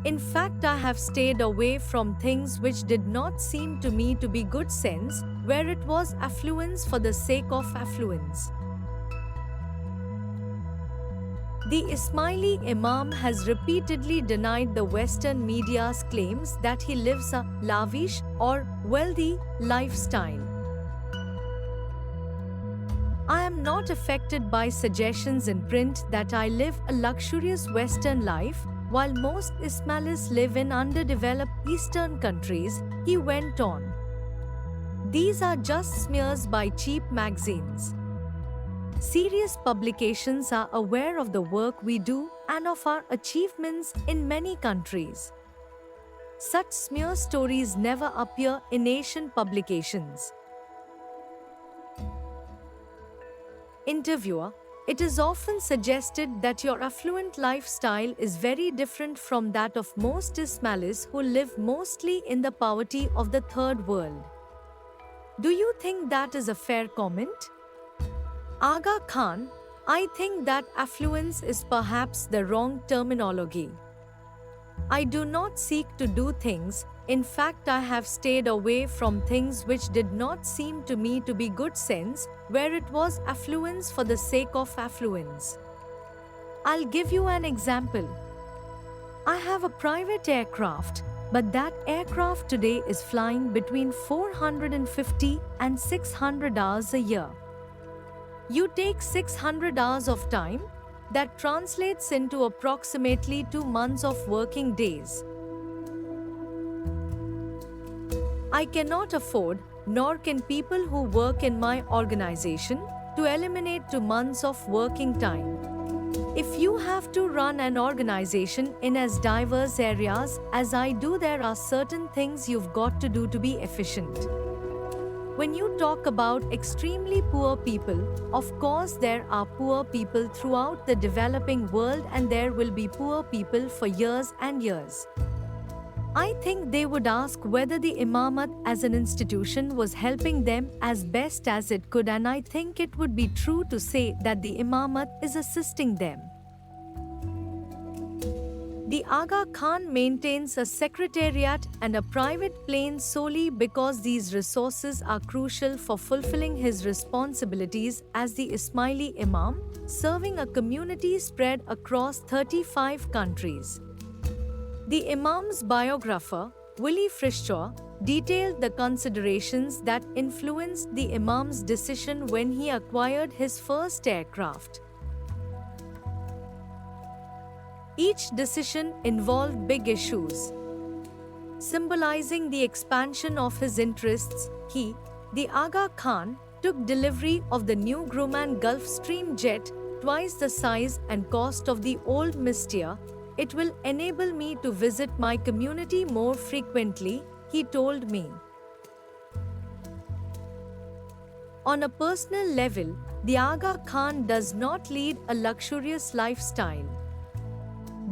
In fact, I have stayed away from things which did not seem to me to be good sense, where it was affluence for the sake of affluence. The Ismaili Imam has repeatedly denied the Western media's claims that he lives a lavish or wealthy lifestyle. I am not affected by suggestions in print that I live a luxurious Western life, while most Ismailis live in underdeveloped Eastern countries, he went on. These are just smears by cheap magazines. Serious publications are aware of the work we do and of our achievements in many countries. Such smear stories never appear in Asian publications. Interviewer: it is often suggested that your affluent lifestyle is very different from that of most Ismailis who live mostly in the poverty of the third world. Do you think that is a fair comment? Aga Khan: I think that affluence is perhaps the wrong terminology. I do not seek to do things, in fact, I have stayed away from things which did not seem to me to be good sense, where it was affluence for the sake of affluence. I'll give you an example. I have a private aircraft, but that aircraft today is flying between 450 and 600 hours a year. You take 600 hours of time, that translates into approximately 2 months of working days. I cannot afford, nor can people who work in my organization, to eliminate 2 months of working time. If you have to run an organization in as diverse areas as I do, there are certain things you've got to do to be efficient. When you talk about extremely poor people, of course there are poor people throughout the developing world and there will be poor people for years and years. I think they would ask whether the Imamat as an institution was helping them as best as it could, and I think it would be true to say that the Imamat is assisting them. The Aga Khan maintains a secretariat and a private plane solely because these resources are crucial for fulfilling his responsibilities as the Ismaili Imam, serving a community spread across 35 countries. The Imam's biographer, Willy Frischer, detailed the considerations that influenced the Imam's decision when he acquired his first aircraft. Each decision involved big issues. Symbolizing the expansion of his interests, he, the Aga Khan, took delivery of the new Grumman Gulfstream jet, twice the size and cost of the old Mystia. It will enable me to visit my community more frequently, he told me. On a personal level, the Aga Khan does not lead a luxurious lifestyle.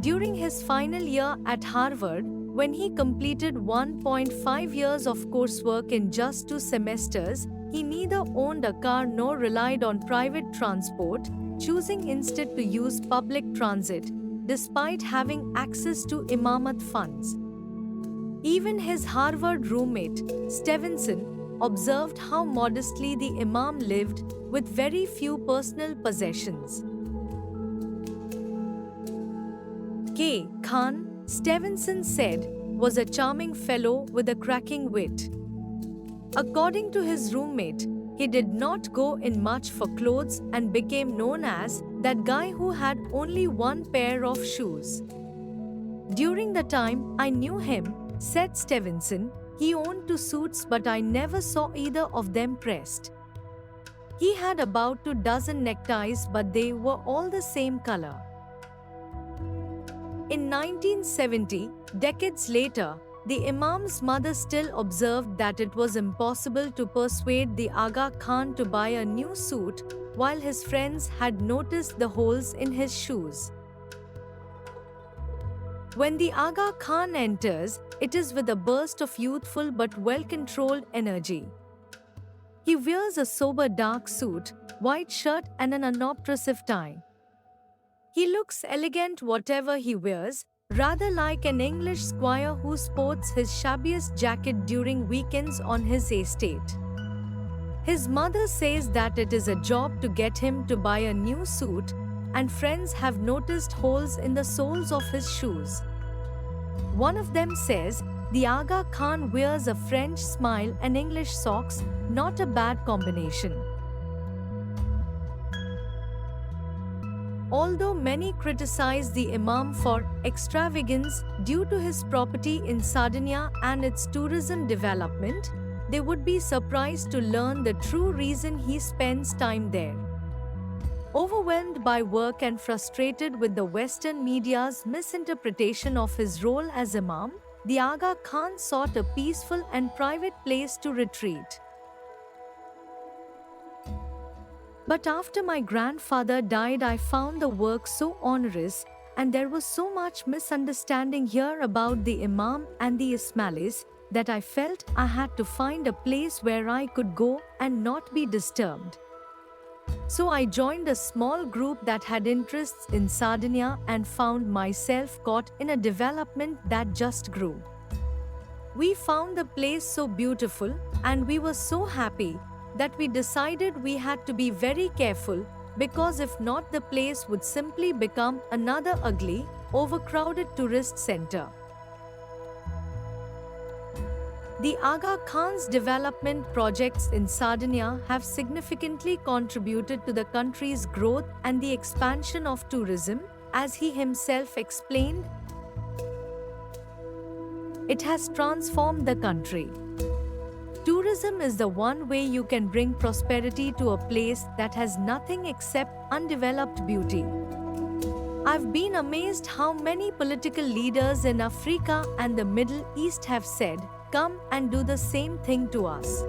During his final year at Harvard, when he completed 1.5 years of coursework in just 2 semesters, he neither owned a car nor relied on private transport, choosing instead to use public transit, despite having access to Imamat funds. Even his Harvard roommate, Stevenson, observed how modestly the Imam lived, with very few personal possessions. K. Khan, Stevenson said, was a charming fellow with a cracking wit. According to his roommate, he did not go in much for clothes and became known as that guy who had only one pair of shoes. During the time I knew him, said Stevenson, he owned 2 suits, but I never saw either of them pressed. He had about 2 dozen neckties, but they were all the same color. In 1970, decades later, the Imam's mother still observed that it was impossible to persuade the Aga Khan to buy a new suit, while his friends had noticed the holes in his shoes. When the Aga Khan enters, it is with a burst of youthful but well-controlled energy. He wears a sober dark suit, white shirt and an unobtrusive tie. He looks elegant whatever he wears, rather like an English squire who sports his shabbiest jacket during weekends on his estate. His mother says that it is a job to get him to buy a new suit, and friends have noticed holes in the soles of his shoes. One of them says, the Aga Khan wears a French smile and English socks, not a bad combination. Although many criticize the Imam for extravagance due to his property in Sardinia and its tourism development, they would be surprised to learn the true reason he spends time there. Overwhelmed by work and frustrated with the Western media's misinterpretation of his role as Imam, the Aga Khan sought a peaceful and private place to retreat. But after my grandfather died, I found the work so onerous, and there was so much misunderstanding here about the Imam and the Ismailis that I felt I had to find a place where I could go and not be disturbed. So I joined a small group that had interests in Sardinia and found myself caught in a development that just grew. We found the place so beautiful, and we were so happy that we decided we had to be very careful, because if not, the place would simply become another ugly, overcrowded tourist center. The Aga Khan's development projects in Sardinia have significantly contributed to the country's growth and the expansion of tourism, as he himself explained. It has transformed the country. Tourism is the one way you can bring prosperity to a place that has nothing except undeveloped beauty. I've been amazed how many political leaders in Africa and the Middle East have said, "Come and do the same thing to us."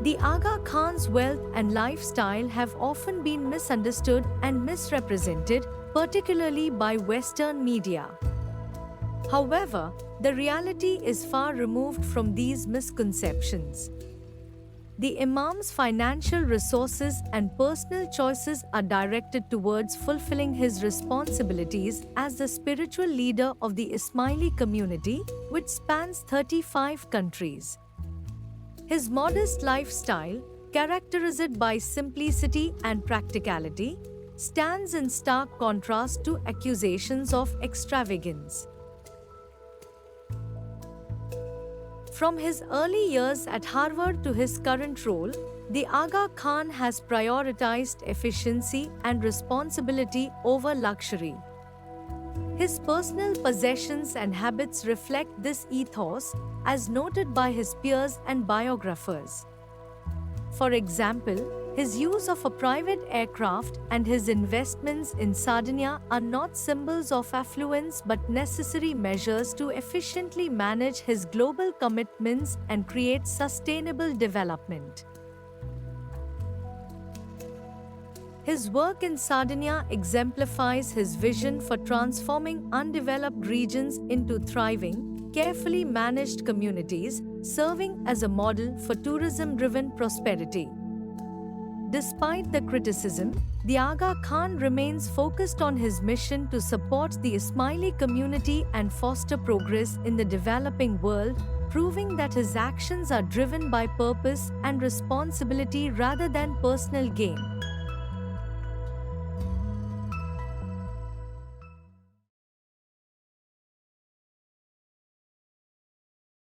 The Aga Khan's wealth and lifestyle have often been misunderstood and misrepresented, particularly by Western media. However, the reality is far removed from these misconceptions. The Imam's financial resources and personal choices are directed towards fulfilling his responsibilities as the spiritual leader of the Ismaili community, which spans 35 countries. His modest lifestyle, characterized by simplicity and practicality, stands in stark contrast to accusations of extravagance. From his early years at Harvard to his current role, the Aga Khan has prioritized efficiency and responsibility over luxury. His personal possessions and habits reflect this ethos, as noted by his peers and biographers. For example, his use of a private aircraft and his investments in Sardinia are not symbols of affluence but necessary measures to efficiently manage his global commitments and create sustainable development. His work in Sardinia exemplifies his vision for transforming undeveloped regions into thriving, carefully managed communities, serving as a model for tourism-driven prosperity. Despite the criticism, the Aga Khan remains focused on his mission to support the Ismaili community and foster progress in the developing world, proving that his actions are driven by purpose and responsibility rather than personal gain.